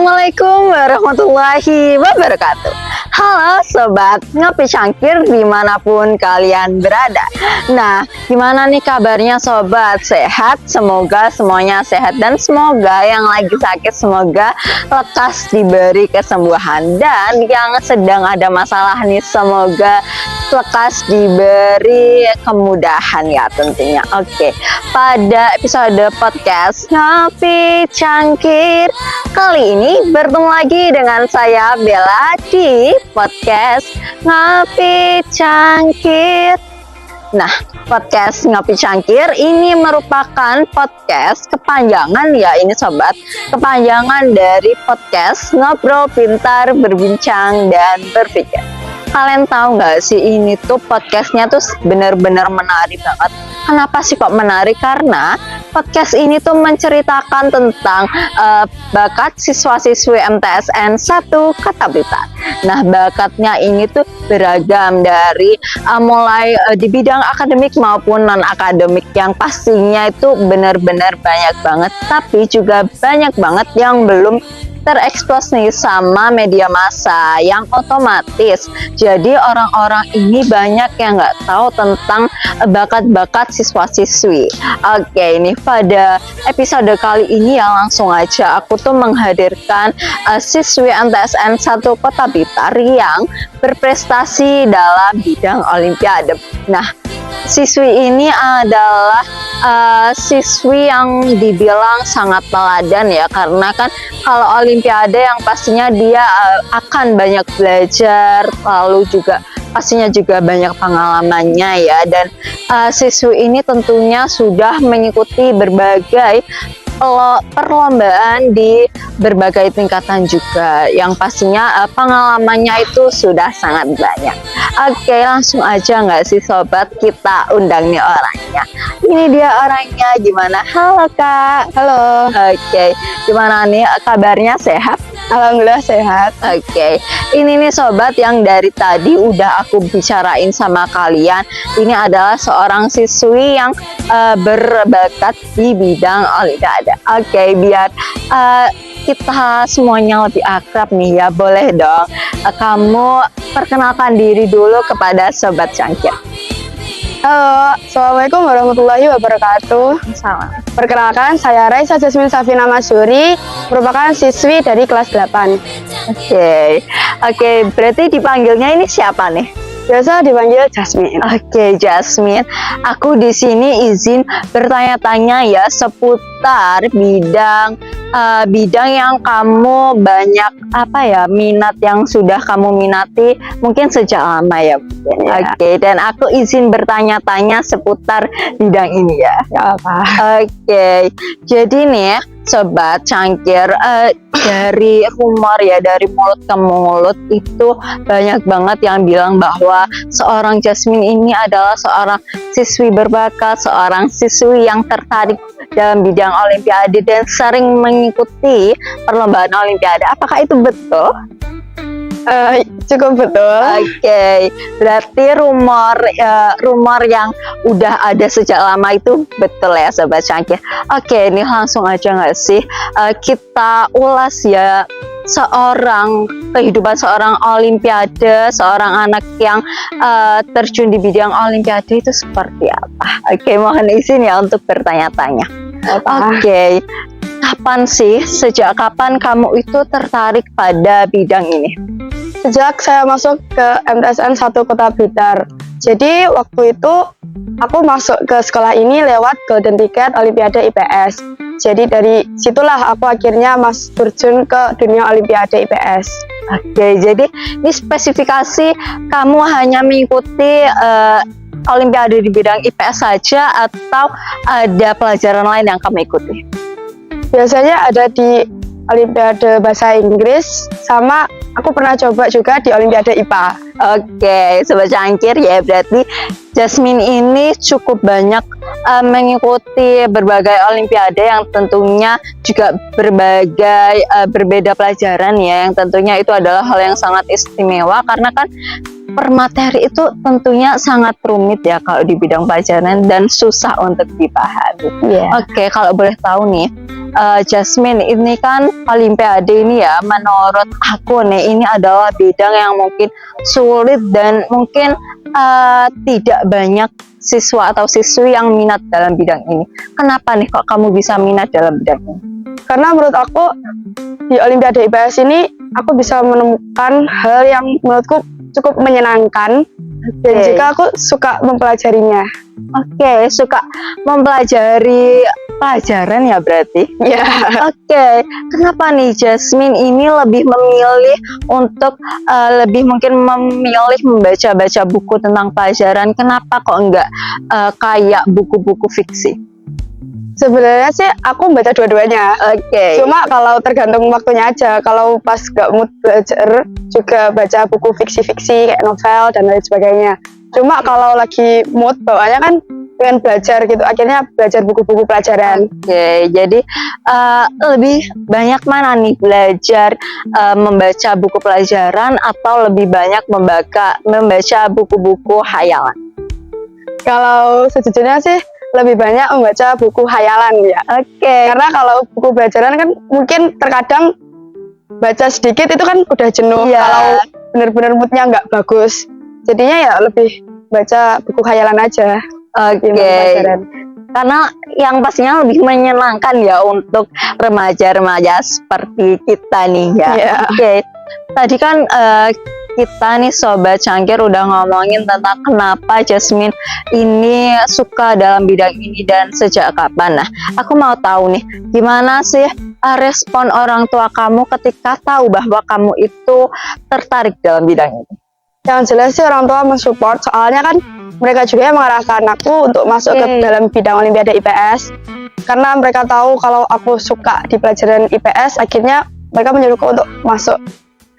Assalamualaikum warahmatullahi wabarakatuh. Halo sobat ngopi cangkir dimanapun kalian berada. Nah, gimana nih kabarnya sobat? Sehat? Semoga semuanya sehat dan semoga yang lagi sakit semoga lekas diberi kesembuhan, dan yang sedang ada masalah nih semoga lekas diberi kemudahan ya tentunya. Oke, pada episode podcast ngopi cangkir kali ini bertemu lagi dengan saya Bella di podcast Ngopi Cangkir. Nah, podcast Ngopi Cangkir ini merupakan podcast kepanjangan ya ini sobat, kepanjangan dari podcast Ngobrol Pintar Berbincang dan Berpikir. Kalian tahu nggak sih, ini tuh podcastnya tuh bener-bener menarik banget. Kenapa sih kok menarik? Karena podcast ini tuh menceritakan tentang bakat siswa-siswi MTSN 1 Kota Blitar. Nah, bakatnya ini tuh beragam dari mulai di bidang akademik maupun non-akademik, yang pastinya itu benar-benar banyak banget, tapi juga banyak banget yang belum terekspos nih sama media massa yang otomatis. Jadi orang-orang ini banyak yang nggak tahu tentang bakat-bakat siswa-siswi. Oke, ini pada episode kali ini ya langsung aja aku tuh menghadirkan siswi MTSN 1 Kota Blitar yang berprestasi dalam bidang olimpiade. Nah, siswi ini adalah siswi yang dibilang sangat teladan ya, karena kan kalau olimpiade yang pastinya dia akan banyak belajar, lalu juga pastinya juga banyak pengalamannya ya, dan siswi ini tentunya sudah mengikuti berbagai perlombaan di berbagai tingkatan juga, yang pastinya pengalamannya itu sudah sangat banyak. Oke, langsung aja nggak sih sobat, kita undang nih orangnya. Ini dia orangnya, gimana? Halo Kak. Halo. Oke, gimana nih kabarnya, sehat? Alhamdulillah sehat. Oke, ini nih sobat yang dari tadi udah aku bicarain sama kalian. Ini adalah seorang siswi yang berbakat di bidang olimpiade. Oke, biar kita semuanya lebih akrab nih ya, boleh dong kamu perkenalkan diri dulu kepada sobat cangkir. Halo, Assalamualaikum warahmatullahi wabarakatuh. Salam. Perkenalkan, saya Raisa Jasmine Safina Masuri, merupakan siswi dari kelas 8. Oke, berarti dipanggilnya ini siapa nih? Biasa dipanggil Jasmine. Oke, Jasmine. Aku di sini izin bertanya-tanya ya seputar bidang yang kamu banyak minat, yang sudah kamu minati mungkin sejak lama ya. Oke, dan aku izin bertanya-tanya seputar bidang ini ya. Gak apa. Oke, jadi nih sobat cangkir, dari rumor ya, dari mulut ke mulut itu banyak banget yang bilang bahwa seorang Jasmine ini adalah seorang siswi berbakat, seorang siswi yang tertarik dalam bidang olimpiade dan sering mengikuti perlombaan olimpiade. Apakah itu betul? Cukup betul. Oke, berarti rumor yang udah ada sejak lama itu betul ya sobat cangkir. Oke, ini langsung aja nggak sih kita ulas ya kehidupan seorang olimpiade, seorang anak yang terjun di bidang olimpiade itu seperti apa. Oke, mohon izin ya untuk bertanya-tanya. Oke, sejak kapan kamu itu tertarik pada bidang ini? Sejak saya masuk ke MTSN 1 Kota Blitar. Jadi waktu itu aku masuk ke sekolah ini lewat Golden Ticket Olimpiade IPS. Jadi dari situlah aku akhirnya terjun ke dunia Olimpiade IPS. Oke, jadi ini spesifikasi kamu hanya mengikuti Olimpiade di bidang IPS saja atau ada pelajaran lain yang kamu ikuti? Biasanya ada di Olimpiade Bahasa Inggris, sama aku pernah coba juga di Olimpiade IPA. Oke, sobat cangkir ya, berarti Jasmine ini cukup banyak mengikuti berbagai olimpiade yang tentunya juga berbeda pelajaran ya, yang tentunya itu adalah hal yang sangat istimewa karena kan per materi itu tentunya sangat rumit ya kalau di bidang pelajaran dan susah untuk dipahami. Oke, kalau boleh tahu nih, Jasmine, ini kan Olimpiade ini ya, menurut aku nih ini adalah bidang yang mungkin sulit dan mungkin tidak banyak siswa atau siswi yang minat dalam bidang ini. Kenapa nih kok kamu bisa minat dalam bidang ini? Karena menurut aku di Olimpiade IPS ini aku bisa menemukan hal yang menurutku cukup menyenangkan dan juga aku suka mempelajarinya. Oke, suka mempelajari pelajaran ya berarti? Ya. Oke, kenapa nih Jasmine ini lebih memilih untuk lebih mungkin memilih membaca-baca buku tentang pelajaran? Kenapa kok enggak kayak buku-buku fiksi? Sebenarnya sih aku baca dua-duanya. Oke. Cuma kalau tergantung waktunya aja. Kalau pas gak mood belajar juga baca buku fiksi-fiksi kayak novel dan lain sebagainya. Cuma kalau lagi mood bawaannya kan pengen belajar gitu, akhirnya belajar buku-buku pelajaran. Oke, jadi lebih banyak mana nih belajar membaca buku pelajaran atau lebih banyak membaca buku-buku hayalan? Kalau sejujurnya sih lebih banyak membaca buku hayalan ya. Oke. Karena kalau buku pelajaran kan mungkin terkadang baca sedikit itu kan udah jenuh. Iya. Kalau benar-benar moodnya nggak bagus, jadinya ya lebih baca buku hayalan aja. Oke. Karena yang pastinya lebih menyenangkan ya untuk remaja-remaja seperti kita nih ya. Iya. Oke. Tadi kan kita nih Sobat Cangkir udah ngomongin tentang kenapa Jasmine ini suka dalam bidang ini dan sejak kapan. Nah, aku mau tahu nih, gimana sih respon orang tua kamu ketika tahu bahwa kamu itu tertarik dalam bidang ini? Yang jelas sih orang tua mensupport, soalnya kan mereka juga yang mengarahkan aku untuk masuk ke dalam bidang Olimpiade IPS. Karena mereka tahu kalau aku suka di pelajaran IPS, akhirnya mereka menyuruhku untuk masuk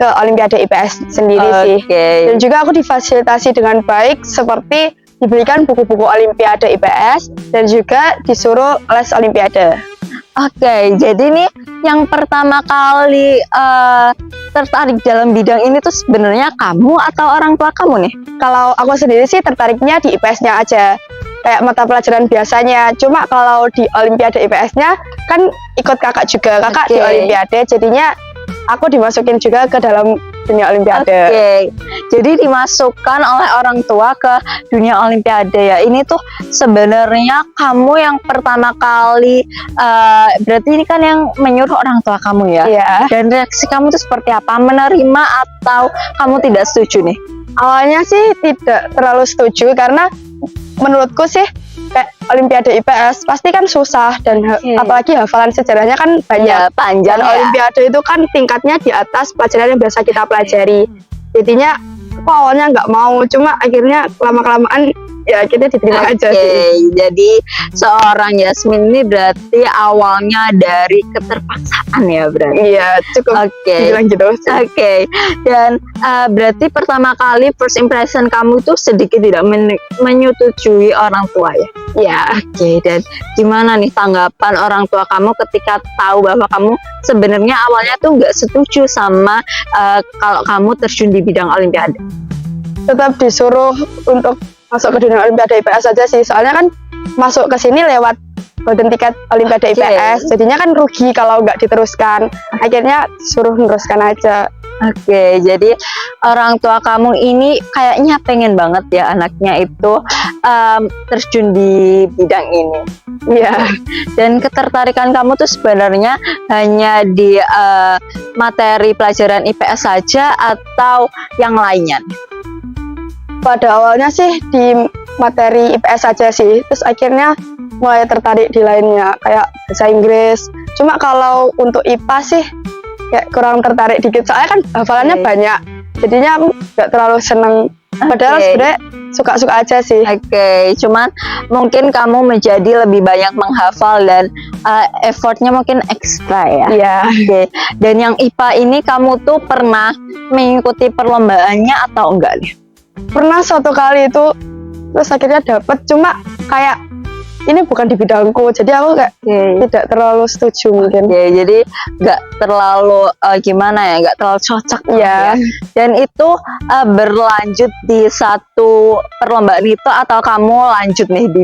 ke Olimpiade IPS sendiri sih. Dan juga aku difasilitasi dengan baik, seperti diberikan buku-buku Olimpiade IPS dan juga disuruh les Olimpiade. Oke, jadi nih yang pertama kali tertarik dalam bidang ini tuh sebenarnya kamu atau orang tua kamu nih? Kalau aku sendiri sih tertariknya di IPS-nya aja, kayak mata pelajaran biasanya. Cuma kalau di Olimpiade IPS-nya kan ikut kakak juga, kakak di Olimpiade, jadinya aku dimasukin juga ke dalam dunia Olimpiade. Oke, jadi dimasukkan oleh orang tua ke dunia Olimpiade ya. Ini tuh sebenarnya kamu yang pertama kali, berarti ini kan yang menyuruh orang tua kamu ya? Iya. Dan reaksi kamu tuh seperti apa? Menerima atau kamu tidak setuju nih? Awalnya sih tidak terlalu setuju, karena menurutku sih kayak Olimpiade IPS pasti kan susah dan apalagi hafalan sejarahnya kan banyak. Ya, panjang dan ya. Olimpiade itu kan tingkatnya di atas pelajaran yang biasa kita pelajari. Jadinya aku awalnya nggak mau, cuma akhirnya lama-kelamaan ya akhirnya diterima aja sih. Jadi seorang Jasmine ini berarti awalnya dari keterpaksaan ya berarti? Iya, cukup bilang gitu. Oke. Dan berarti pertama kali first impression kamu tuh sedikit tidak menyetujui orang tua ya? Iya. Oke, dan gimana nih tanggapan orang tua kamu ketika tahu bahwa kamu sebenarnya awalnya tuh nggak setuju sama kalau kamu terjun di bidang Olimpiade? Tetap disuruh untuk masuk ke dunia Olimpiade IPS aja sih, soalnya kan masuk ke sini lewat golden ticket Olimpiade IPS, jadinya kan rugi kalau nggak diteruskan. Akhirnya suruh meneruskan aja. Oke, jadi orang tua kamu ini kayaknya pengen banget ya anaknya itu terjun di bidang ini. Iya. Dan ketertarikan kamu tuh sebenarnya hanya di materi pelajaran IPS saja atau yang lainnya? Pada awalnya sih di materi IPS aja sih, terus akhirnya mulai tertarik di lainnya kayak bahasa Inggris. Cuma kalau untuk IPA sih kayak kurang tertarik dikit, soalnya kan hafalannya banyak, jadinya aku nggak terlalu seneng. Padahal sebenarnya suka-suka aja sih. Oke, cuman mungkin kamu menjadi lebih banyak menghafal dan effortnya mungkin ekstra ya. Iya. Oke. Dan yang IPA ini kamu tuh pernah mengikuti perlombaannya atau enggak nih? Pernah suatu kali itu, terus akhirnya dapet, cuma kayak ini bukan di bidangku, jadi aku kayak tidak terlalu setuju mungkin. Jadi nggak terlalu gimana ya, nggak terlalu cocok ya. Dan itu berlanjut di satu perlombaan itu atau kamu lanjut nih di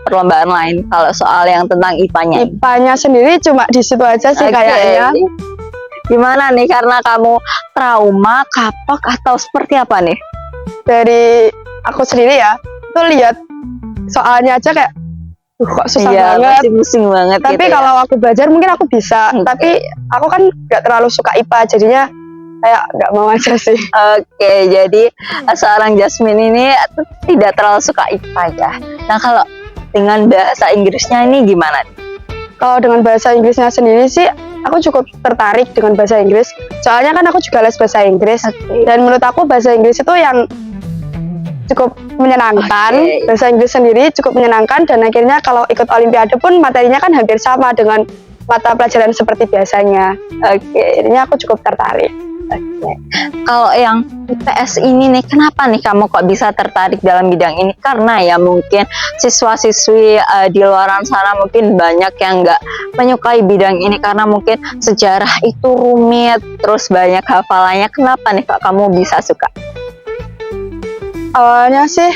perlombaan lain kalau soal yang tentang IPA-nya? IPA-nya sendiri cuma di situ aja sih kayaknya. Gimana nih, karena kamu trauma, kapok atau seperti apa nih? Dari aku sendiri ya, tuh lihat soalnya aja kayak kok susah banget, masih pusing banget. Tapi gitu kalau aku belajar mungkin aku bisa. Tapi aku kan nggak terlalu suka IPA, jadinya kayak nggak mau aja sih. Jadi seorang Jasmine ini tidak terlalu suka IPA ya. Nah, kalau dengan bahasa Inggrisnya ini gimana nih? Kalau dengan bahasa Inggrisnya sendiri sih, aku cukup tertarik dengan bahasa Inggris. Soalnya kan aku juga les bahasa Inggris. Dan menurut aku bahasa Inggris itu yang cukup menyenangkan. Bahasa Inggris sendiri cukup menyenangkan, dan akhirnya kalau ikut Olimpiade pun materinya kan hampir sama dengan mata pelajaran seperti biasanya. Jadinya aku cukup tertarik. Kalau yang IPS ini nih, kenapa nih kamu kok bisa tertarik dalam bidang ini? Karena ya mungkin siswa-siswi di luar sana mungkin banyak yang nggak menyukai bidang ini karena mungkin sejarah itu rumit, terus banyak hafalannya. Kenapa nih kok kamu bisa suka? Awalnya sih,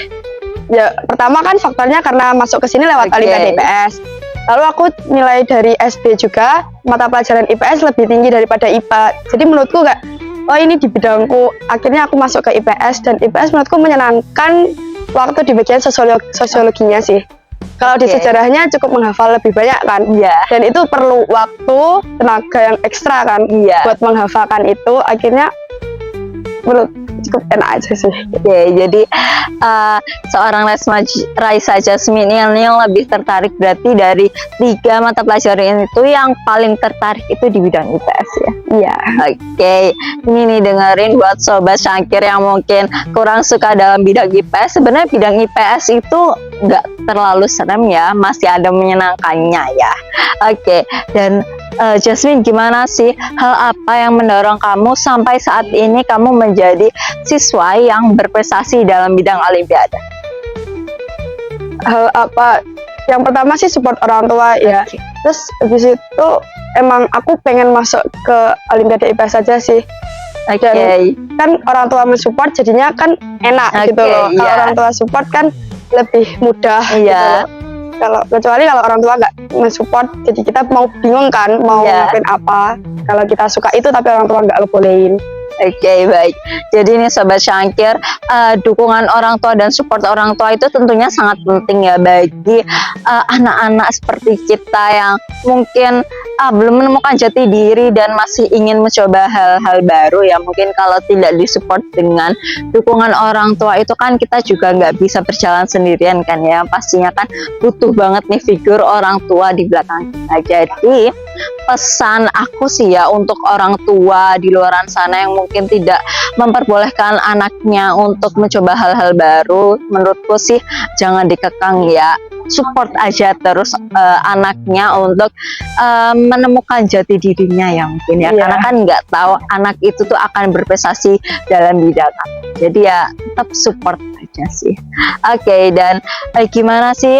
ya pertama kan faktornya karena masuk ke sini lewat Olimpiade IPS. Lalu aku nilai dari SD juga, mata pelajaran IPS lebih tinggi daripada IPA. Jadi menurutku kayak, oh ini di bidangku. Akhirnya aku masuk ke IPS, dan IPS menurutku menyenangkan waktu di bagian sosiologinya sih. Kalau di sejarahnya cukup menghafal lebih banyak kan. Dan itu perlu waktu, tenaga yang ekstra kan buat menghafalkan itu. Akhirnya menurut cukup enak aja sih. Jadi seorang Raisa Jasmine ini yang lebih tertarik berarti dari 3 mata pelajaran itu yang paling tertarik itu di bidang IPS ya? Iya. Ini nih dengerin buat sobat Syangkir yang mungkin kurang suka dalam bidang IPS. Sebenarnya bidang IPS itu nggak terlalu serem ya, masih ada menyenangkannya ya. Dan Jasmine, gimana sih hal apa yang mendorong kamu sampai saat ini kamu menjadi siswa yang berprestasi dalam bidang Olimpiade? Hal apa? Yang pertama sih support orang tua ya. Terus habis itu emang aku pengen masuk ke Olimpiade IPS saja sih. Dan kan orang tua mensupport jadinya kan enak gitu loh. Kalau orang tua support kan lebih mudah gitu loh. Kecuali kalau orang tua nggak mensupport, jadi kita mau bingung kan mau ngelakuin apa. Kalau kita suka itu tapi orang tua nggak ngebolehin. Baik. Jadi ini sobat Syangkir, dukungan orang tua dan support orang tua itu tentunya sangat penting ya bagi anak-anak seperti kita yang mungkin belum menemukan jati diri dan masih ingin mencoba hal-hal baru ya. Mungkin kalau tidak disupport dengan dukungan orang tua itu kan kita juga nggak bisa berjalan sendirian kan ya. Pastinya kan butuh banget nih figur orang tua di belakang kita. Jadi pesan aku sih ya untuk orang tua di luar sana yang mungkin tidak memperbolehkan anaknya untuk mencoba hal-hal baru, menurutku sih jangan dikekang ya, support aja terus anaknya untuk menemukan jati dirinya ya mungkin ya, karena kan nggak tahu anak itu tuh akan berprestasi dalam bidang apa. Jadi ya tetap support aja sih. Dan gimana sih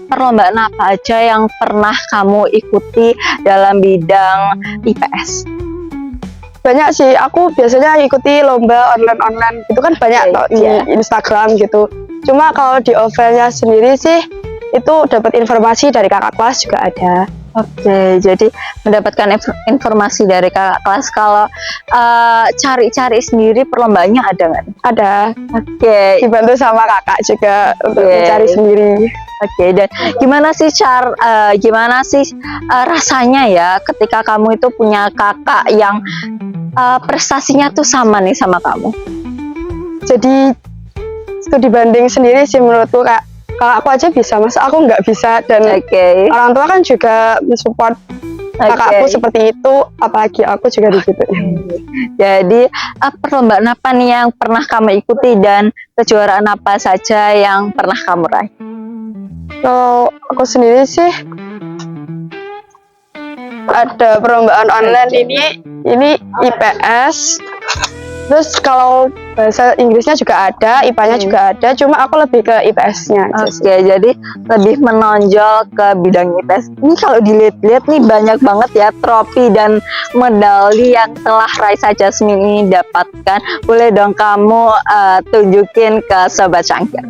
perlombaan apa aja yang pernah kamu ikuti dalam bidang IPS? Banyak sih, aku biasanya ikuti lomba online gitu kan banyak di Instagram gitu. Cuma kalau di offline-nya sendiri sih itu dapat informasi dari kakak kelas juga ada. Jadi mendapatkan informasi dari kakak kelas. Kalau cari-cari sendiri perlombaannya ada nggak? Ada. Dibantu sama kakak juga untuk mencari sendiri. Dan gimana sih rasanya ya ketika kamu itu punya kakak yang prestasinya tuh sama nih sama kamu? Jadi studi banding sendiri sih menurutku, kak aku aja bisa, masa aku nggak bisa. Dan orang tua kan juga mensupport kakakku seperti itu, apalagi aku juga di situ. Jadi perlombaan apa nih yang pernah kamu ikuti dan kejuaraan apa saja yang pernah kamu raih? Kalau aku sendiri sih ada perlombaan online ini IPS, Terus kalau bahasa Inggrisnya juga ada, IPA-nya juga ada, cuma aku lebih ke IPS-nya aja sih. Oke, jadi lebih menonjol ke bidang IPS. Ini kalau dilihat-lihat nih banyak banget ya trofi dan medali yang telah Raisa Jasmine ini dapatkan. Boleh dong kamu tunjukin ke Sobat Cangkir.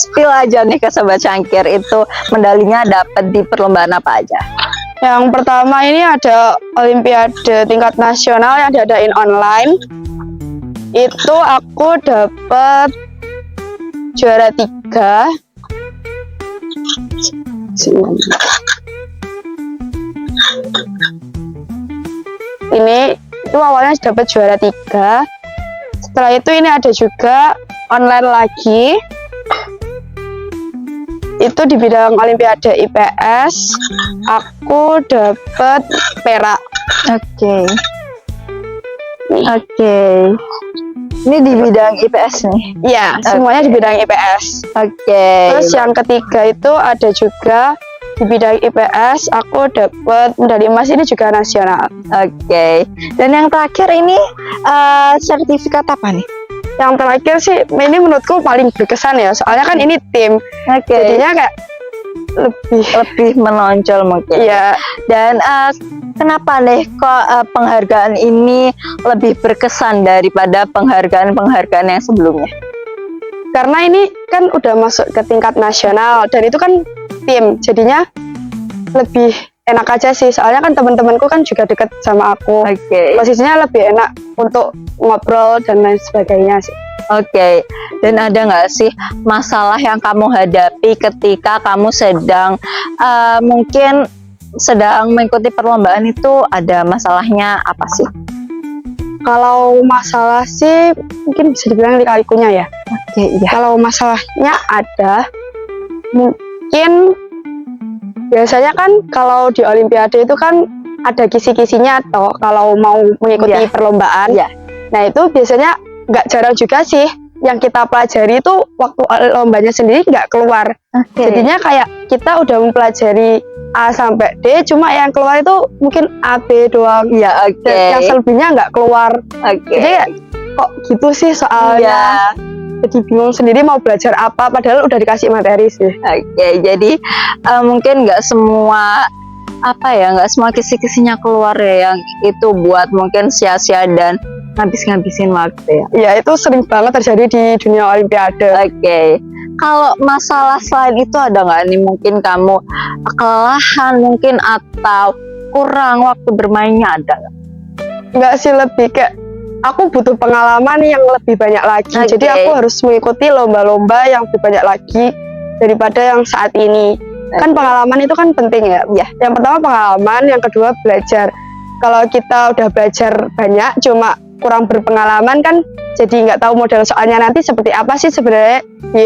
Spill aja nih ke Sobat Cangkir, itu medalinya dapat di perlombaan apa aja? Yang pertama ini ada Olimpiade tingkat nasional yang diadain online. Itu aku dapat juara 3. Ini itu awalnya dapat juara 3. Setelah itu ini ada juga online lagi. Itu di bidang Olimpiade IPS, aku dapat perak. Oke. Ini di bidang IPS nih. Iya, semuanya di bidang IPS. Oke. Terus yang ketiga itu ada juga di bidang IPS, aku dapat medali emas, ini juga nasional. Oke. Dan yang terakhir ini sertifikat apa nih? Yang terakhir sih ini menurutku paling berkesan ya, soalnya kan ini tim. Oke. Jadinya kayak lebih menonjol mungkin. Iya. Dan kenapa nih kok penghargaan ini lebih berkesan daripada penghargaan yang sebelumnya? Karena ini kan udah masuk ke tingkat nasional dan itu kan tim, jadinya lebih enak aja sih, soalnya kan teman-temanku kan juga deket sama aku. Oke. Posisinya lebih enak untuk ngobrol dan lain sebagainya sih. Oke. Dan ada nggak sih masalah yang kamu hadapi ketika kamu sedang mungkin sedang mengikuti perlombaan itu, ada masalahnya apa sih? Kalau masalah sih mungkin bisa dibilang lika-likunya ya. Oke, iya. Kalau masalahnya ada, mungkin biasanya kan kalau di Olimpiade itu kan ada kisi-kisinya atau kalau mau mengikuti perlombaan. Iya. Nah itu biasanya nggak jarang juga sih yang kita pelajari itu waktu lombanya sendiri nggak keluar. Oke. Jadinya kayak kita udah mempelajari A sampai D, cuma yang keluar itu mungkin A, B doang. Iya, oke. Dan yang selebihnya nggak keluar. Oke. Jadi kayak, kok gitu sih soalnya. Iya. Jadi bingung sendiri mau belajar apa, padahal udah dikasih materi sih. Oke, jadi mungkin nggak semua nggak semua kisi-kisinya keluar ya, yang itu buat mungkin sia-sia dan ngabisin waktu ya. Ya itu sering banget terjadi di dunia Olimpiade. Oke. Kalau masalah selain itu ada nggak nih, mungkin kamu kelelahan mungkin atau kurang waktu bermainnya, ada nggak? Nggak sih, lebih kayak aku butuh pengalaman yang lebih banyak lagi. Oke. Jadi aku harus mengikuti lomba-lomba yang lebih banyak lagi daripada yang saat ini. Kan pengalaman itu kan penting ya. Iya. Yang pertama pengalaman, yang kedua belajar. Kalau kita udah belajar banyak cuma kurang berpengalaman kan jadi nggak tahu model soalnya nanti seperti apa sih sebenarnya di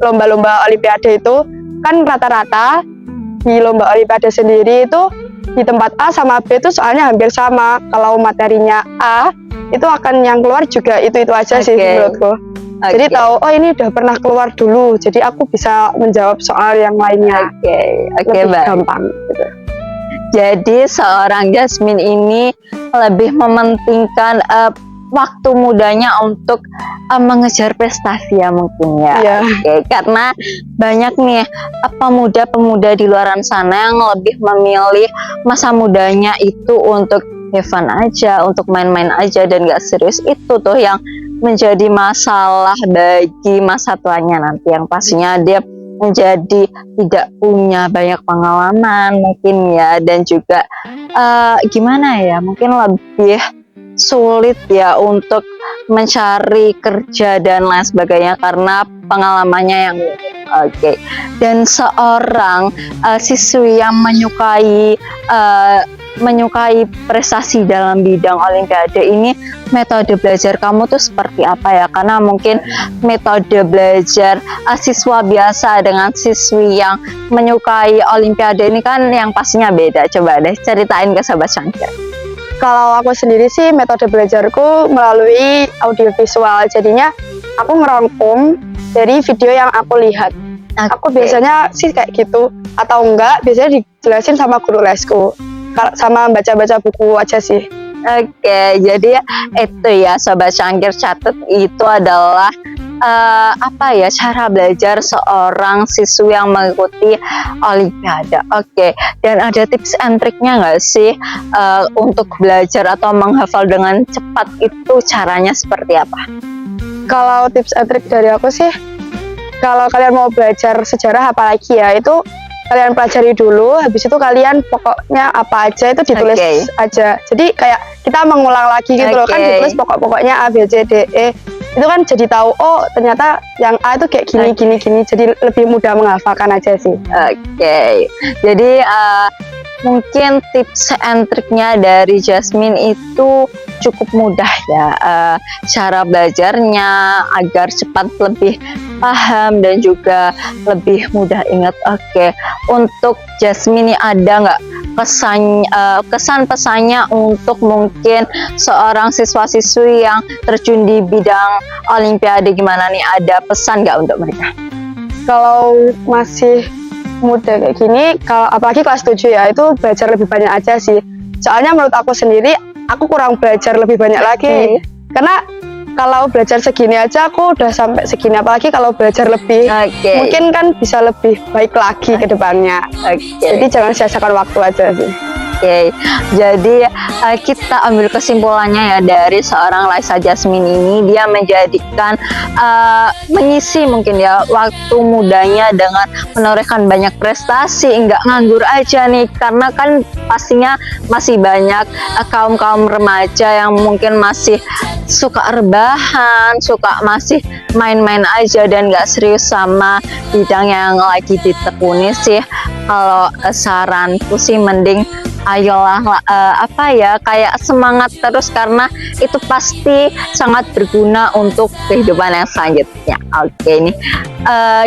lomba-lomba Olimpiade itu. Kan rata-rata di lomba Olimpiade sendiri itu di tempat A sama B itu soalnya hampir sama. Kalau materinya A itu akan yang keluar juga itu aja sih menurutku. Jadi tahu, oh ini udah pernah keluar dulu, jadi aku bisa menjawab soal yang lainnya. Oke, lebih gampang gitu. Jadi seorang Jasmine ini lebih mementingkan waktu mudanya untuk mengejar prestasi ya mungkin ya. Iya. Oke, karena banyak nih pemuda-pemuda di luar sana yang lebih memilih masa mudanya itu untuk have fun aja, untuk main-main aja dan gak serius. Itu tuh yang menjadi masalah bagi masa tuanya nanti, yang pastinya dia menjadi tidak punya banyak pengalaman mungkin ya, dan juga gimana ya, mungkin lebih sulit ya untuk mencari kerja dan lain sebagainya karena pengalamannya yang oke. Dan seorang siswi yang menyukai prestasi dalam bidang Olimpiade ini, metode belajar kamu tuh seperti apa ya? Karena mungkin metode belajar siswa biasa dengan siswi yang menyukai Olimpiade ini kan yang pastinya beda. Coba deh ceritain ke Sobat Cangkir. Kalau aku sendiri sih metode belajarku melalui audiovisual, jadinya aku ngerangkum dari video yang aku lihat. Aku biasanya sih kayak gitu, atau enggak biasanya dijelasin sama guru lesku, sama baca-baca buku aja sih. Oke, jadi itu ya Sobat Cangkir, catat itu adalah cara belajar seorang siswi yang mengikuti Olimpiade. Oke, dan ada tips and triknya nggak sih untuk belajar atau menghafal dengan cepat itu caranya seperti apa? Kalau tips and trik dari aku sih, kalau kalian mau belajar sejarah apalagi ya, itu kalian pelajari dulu, habis itu kalian pokoknya apa aja itu ditulis aja. Jadi kayak kita mengulang lagi gitu loh, kan ditulis pokok-pokoknya A, B, C, D, E. Itu kan jadi tahu, oh ternyata yang A itu kayak gini, gini. Jadi lebih mudah menghafalkan aja sih. Oke, jadi mungkin tips and triknya dari Jasmine itu cukup mudah ya, cara belajarnya agar cepat lebih paham dan juga lebih mudah ingat. Oke, untuk Jasmine ada nggak kesan pesannya untuk mungkin seorang siswa-siswi yang terjun di bidang Olimpiade, gimana nih, ada pesan nggak untuk mereka? Kalau masih muda kayak gini, kalau apalagi kelas 7 ya, itu belajar lebih banyak aja sih. Soalnya menurut aku sendiri, aku kurang belajar lebih banyak lagi. Karena kalau belajar segini aja aku udah sampai segini, apalagi kalau belajar lebih, mungkin kan bisa lebih baik lagi ke depannya. Jadi jangan sia-siakan waktu aja sih. Jadi kita ambil kesimpulannya ya dari seorang Laisa Jasmine ini, dia menjadikan mengisi mungkin ya waktu mudanya dengan menorehkan banyak prestasi, nggak nganggur aja nih, karena kan pastinya masih banyak kaum remaja yang mungkin masih suka rebahan, suka masih main-main aja dan nggak serius sama bidang yang lagi ditekuni sih. Kalau saranku sih mending ayolah kayak semangat terus, karena itu pasti sangat berguna untuk kehidupan yang selanjutnya. Oke, ini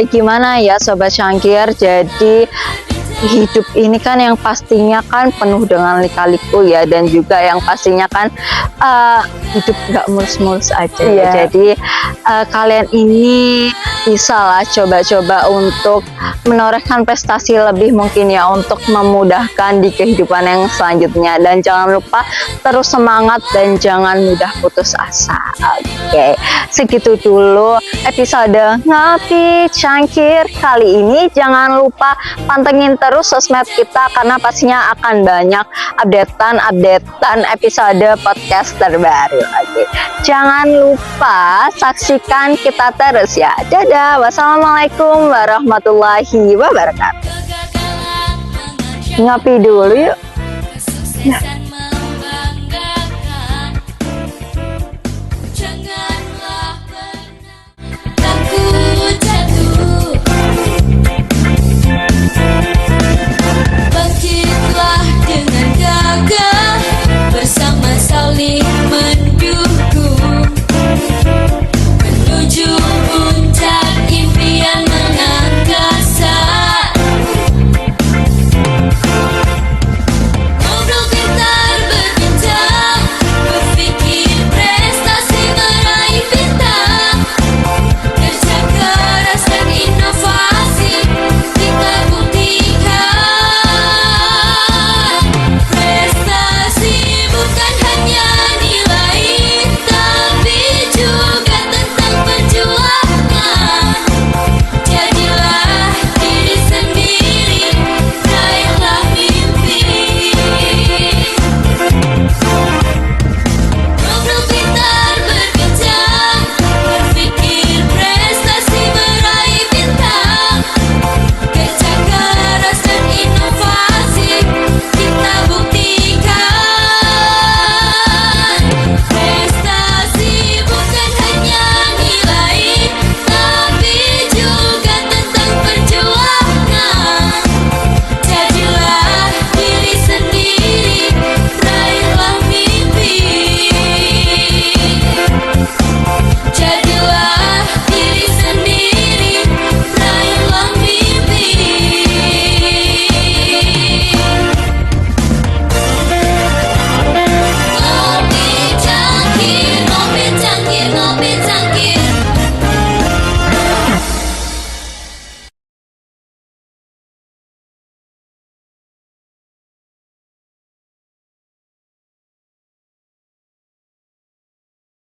gimana ya Sobat Cangkir, jadi hidup ini kan yang pastinya kan penuh dengan lika-liku ya, dan juga yang pastinya kan hidup nggak mulus-mulus aja ya. Jadi kalian ini bisa lah coba-coba untuk menorehkan prestasi lebih mungkin ya, untuk memudahkan di kehidupan yang selanjutnya, dan jangan lupa terus semangat dan jangan mudah putus asa. Oke, segitu dulu episode Ngopi Cangkir kali ini. Jangan lupa pantengin terus sosmed kita, karena pastinya akan banyak updatean episode podcast terbaru. Oke, jangan lupa saksikan kita terus ya. Dadah, wassalamualaikum warahmatullahi wabarakatuh. Ngopi dulu yuk.